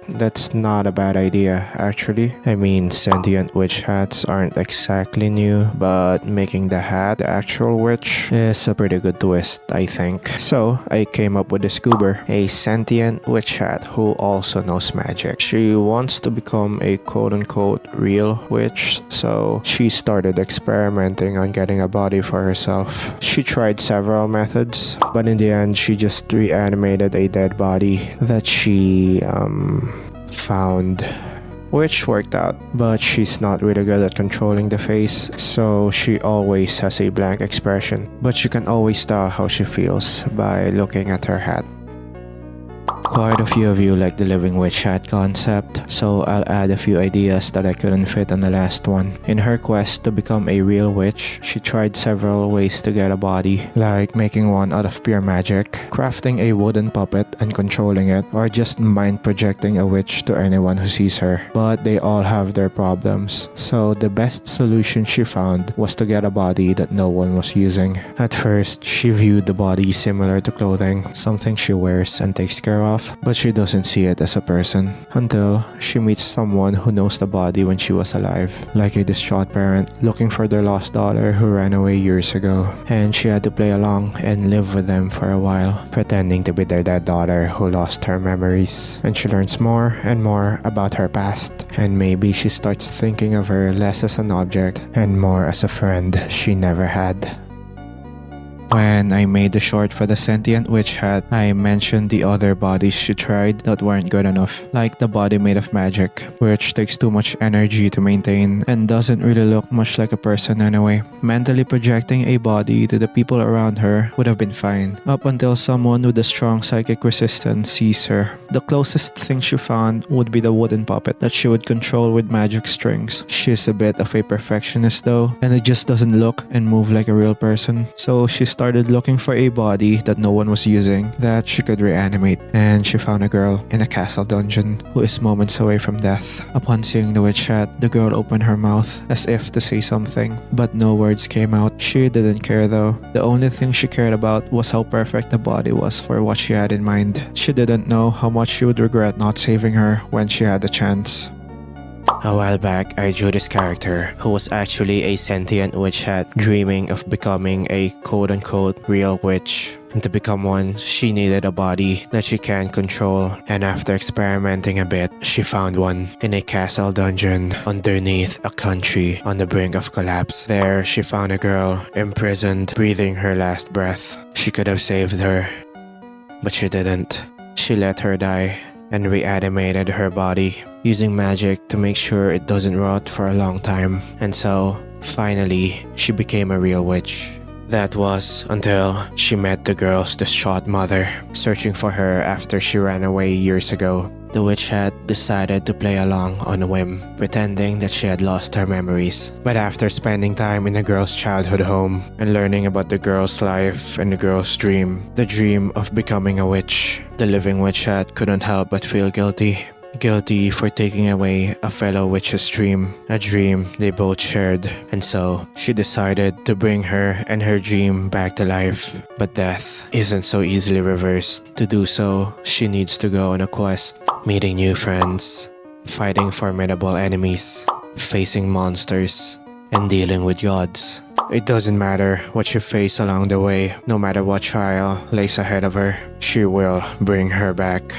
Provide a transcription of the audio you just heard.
That's not a bad idea, actually. I mean, sentient witch hats aren't exactly new, but making the hat the actual witch is a pretty good twist, I think. So, I came up with this goober, a sentient witch hat who also knows magic. She wants to become a quote-unquote real witch, so she started experimenting on getting a body for herself. She tried several methods, but in the end, she just reanimated a dead body that she, found, which worked out, but she's not really good at controlling the face, so she always has a blank expression, but you can always tell how she feels by looking at her hat. Quite a few of you like the living witch hat concept, so I'll add a few ideas that I couldn't fit on the last one. In her quest to become a real witch, she tried several ways to get a body, like making one out of pure magic, crafting a wooden puppet and controlling it, or just mind projecting a witch to anyone who sees her. But they all have their problems, so the best solution she found was to get a body that no one was using. At first, she viewed the body similar to clothing, something she wears and takes care of, but she doesn't see it as a person until she meets someone who knows the body when she was alive, like a distraught parent looking for their lost daughter who ran away years ago, and she had to play along and live with them for a while, pretending to be their dead daughter who lost her memories. And she learns more and more about her past, and maybe she starts thinking of her less as an object and more as a friend she never had. When I made the short for the sentient witch hat, I mentioned the other bodies she tried that weren't good enough, like the body made of magic, which takes too much energy to maintain and doesn't really look much like a person anyway. Mentally projecting a body to the people around her would have been fine, up until someone with a strong psychic resistance sees her. The closest thing she found would be the wooden puppet that she would control with magic strings. She's a bit of a perfectionist though, and it just doesn't look and move like a real person, so she started looking for a body that no one was using that she could reanimate, and she found a girl in a castle dungeon who is moments away from death. Upon seeing the witch hat, the girl opened her mouth as if to say something, but no words came out. She didn't care though. The only thing she cared about was how perfect the body was for what she had in mind. She didn't know how much she would regret not saving her when she had the chance. A while back, I drew this character who was actually a sentient witch hat dreaming of becoming a quote-unquote real witch. And to become one, she needed a body that she can control, and after experimenting a bit, she found one in a castle dungeon underneath a country on the brink of collapse. There, she found a girl imprisoned, breathing her last breath. She could have saved her, but she didn't. She let her die and reanimated her body using magic to make sure it doesn't rot for a long time. And so, finally, she became a real witch. That was until she met the girl's distraught mother, searching for her after she ran away years ago. The witch hat decided to play along on a whim, pretending that she had lost her memories. But after spending time in the girl's childhood home and learning about the girl's life and the girl's dream, the dream of becoming a witch, the living witch hat couldn't help but feel guilty. Guilty for taking away a fellow witch's dream, a dream they both shared, and so she decided to bring her and her dream back to life. But death isn't so easily reversed. To do so, she needs to go on a quest, meeting new friends, fighting formidable enemies, facing monsters, and dealing with gods. It doesn't matter what she faces along the way, no matter what trial lays ahead of her, she will bring her back.